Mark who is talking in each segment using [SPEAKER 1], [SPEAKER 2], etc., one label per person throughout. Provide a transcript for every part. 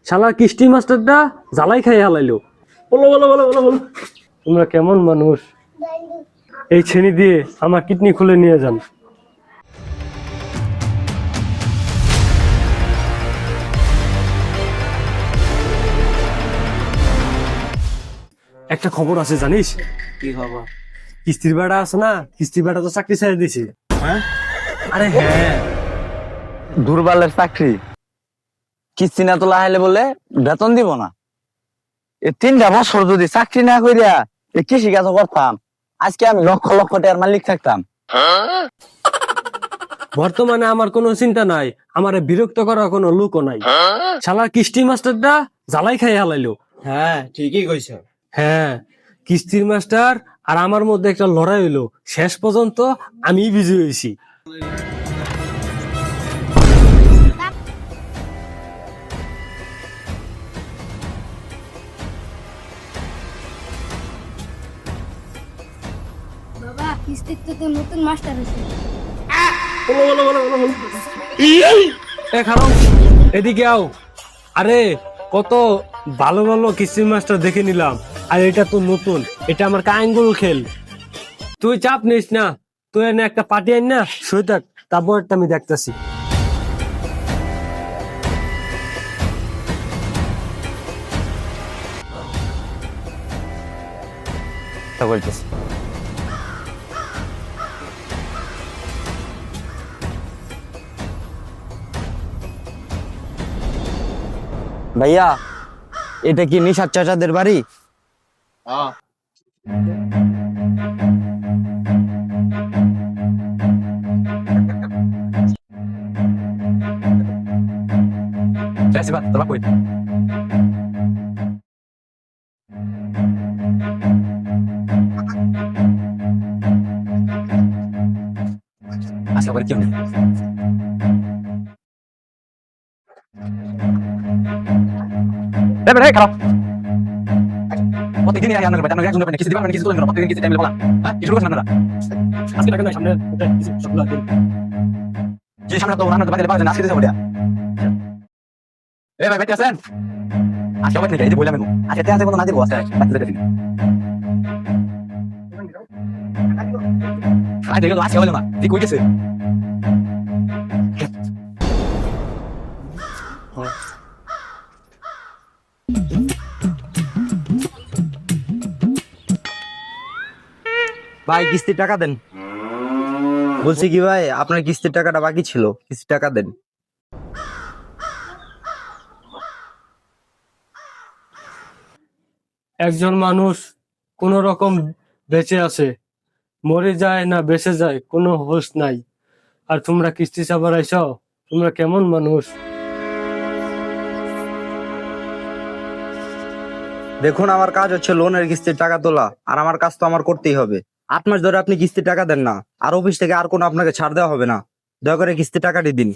[SPEAKER 1] শালা কিস্তি মাস্টারটা জ্বালাই খাই হালাইলো। বলো বলো বলো বলো বলো, তোমরা কেমন মানুষ? এই ছেনি দিয়ে আমার কিডনি খুলে নিয়ে যান। একটা খবর আছে জানিস?
[SPEAKER 2] কি খবর?
[SPEAKER 1] কিস্তির বেড়া আছে না, কিস্তির বেড়া তো চাকরি ছেড়ে দিছে।
[SPEAKER 2] হ্যাঁ,
[SPEAKER 1] আরে হ্যাঁ,
[SPEAKER 2] দুর্বলের চাকরি, কিস্তি না তোলা হাইলে বলে বেতন দিব না। এই 3টা বছর যদি চাকরি না করিয়া এই কৃষি কাজ করতাম, আজকে আমি লক্ষ লক্ষ টাকার মালিক থাকতাম।
[SPEAKER 1] বর্তমানে আমার কোনো চিন্তা নাই, আমার বিরক্ত করার কোনো লোকও নাই। শালা কিস্তি মাস্টারটা জ্বালাই খাই হালাইলো।
[SPEAKER 2] হ্যাঁ, ঠিকই কইছ।
[SPEAKER 1] হ্যাঁ, কিস্তির মাস্টার আর আমার মধ্যে একটা লড়াই হইলো, শেষ পর্যন্ত আমি বিজয়ী হয়েছি।
[SPEAKER 3] বাবা কিস্তির তো নতুন মাস্টার আছে।
[SPEAKER 1] এ খারাপ, এদিকে আও। আরে কত ভালো ভালো কিস্তির মাস্টার দেখে নিলাম, আর এটা তো নতুন, এটা আমার কাঙ্গুল খেল। তুই চাপ নিস না, তুই এনে একটা পার্টি আন না, শুয়ে থাক, তারপর আমি দেখতেছি।
[SPEAKER 2] ভাইয়া, এটা কি নিশাদ চাচাদের বাড়ি? প্রত্যেকদিন আপনার বাড়ি আপনার একজন কিছু দিবেন, কিছু তুলবেন, প্রত্যেকদিন কিছু টাইমে বলা। হ্যাঁ, কিছু করছেন আপনারা?
[SPEAKER 1] আজকে টাকা নাই, সামনে কিছু সবগুলো দিন।
[SPEAKER 2] যে সামনে তো আপনার বাড়িতে পাওয়া যায় না, আজকে দিতে হবে। এ ভাই, বাইতে আছেন? আজকে হবে নাকি? এই যে বললাম আমি। আজকে তে আছে কোনো না দিব, আছে বাড়িতে যেতে দিন। আই দেখো আজকে হলো না, ঠিক কই গেছে?
[SPEAKER 4] ভাই কিস্তির টাকা দেন। বলছি কি ভাই, আপনার কিস্তির টাকাটা বাকি ছিল, কিস্তির টাকা দেন।
[SPEAKER 1] একজন মানুষ কোন রকম বেঁচে আছে, মরে যায় না বেঁচে যায় কোনো হোশ নাই, আর তোমরা কিস্তি চাবার আইছো? তোমরা কেমন মানুষ?
[SPEAKER 4] দেখুন, আমার কাজ হচ্ছে লোনের কিস্তির টাকা তোলা, আর আমার কাজ তো আমার করতেই হবে। 8 মাস ধরে আপনি কিস্তির টাকা দেন না, আর অফিস থেকে আর কোনো আপনাকে ছাড় দেওয়া হবে না। দয়া করে কিস্তির টাকাটি দিন।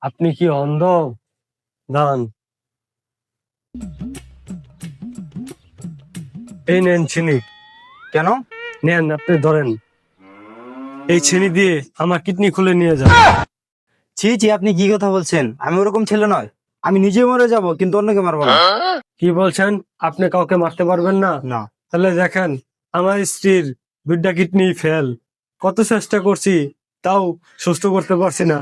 [SPEAKER 1] আপনি কি অন্ধ? দান, এই নেন চিনি।
[SPEAKER 4] কেন?
[SPEAKER 1] নেন, আপনি ধরেন। এই ছেনি দিয়ে আমার কিডনি খুলে নিয়ে যান।
[SPEAKER 4] ছি ছি, আপনি কি কথা বলছেন? আমি ওরকম ছেলে নয়। আমি নিজে মরে যাব, কিন্তু অন্যকে মারবো না।
[SPEAKER 1] কি বলছেন? আপনি কাউকে মারতে পারবেন না?
[SPEAKER 4] না।
[SPEAKER 1] তাহলে দেখেন, আমার স্ত্রীর 2টা কিডনি ফেল, কত চেষ্টা করছি, তাও সুস্থ করতে পারছি না।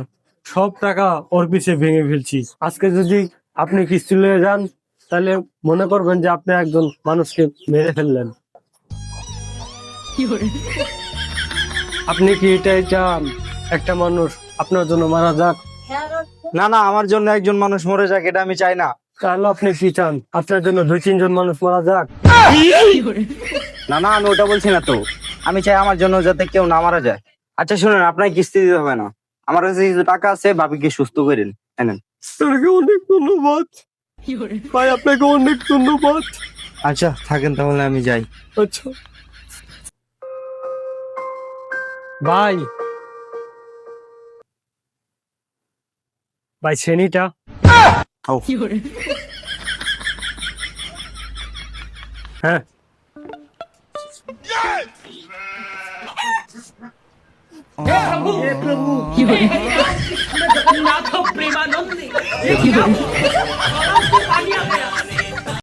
[SPEAKER 1] সব টাকা ওর পিছে ভেঙে ফেলছি। আজকে যদি আপনি কিস্তি নিয়ে যান, তাহলে মনে করবেন যে আপনি একজন মানুষকে মেরে ফেললেন। আপনি কি এটাই চান একটা মানুষ আপনার জন্য মারা যাক?
[SPEAKER 4] না না, আমার জন্য একজন মানুষ মরে যাক এটা আমি চাই না।
[SPEAKER 1] তাহলে আপনি কি চান আপনার জন্য 2-3 জন মানুষ মারা যাক?
[SPEAKER 4] না না, আমি ওটা বলছি না তো। আমি চাই আমার জন্য যাতে কেউ না মারা যায়। আচ্ছা শুনেন, আপনাকে কিস্তি দিতে হবে না। আমার কাছে কিছু টাকা আছে, ভাবিকে সুস্থ করেন, এনেন।
[SPEAKER 1] আপনাকে অনেক ধন্যবাদ ভাই, আপনাকে অনেক ধন্যবাদ।
[SPEAKER 4] আচ্ছা থাকেন, তাহলে আমি যাই।
[SPEAKER 1] আচ্ছা ভাই, ভাই শ্রেণীটা
[SPEAKER 4] ও,
[SPEAKER 1] হ্যাঁ,
[SPEAKER 5] जगन्नाथ प्रेमानंद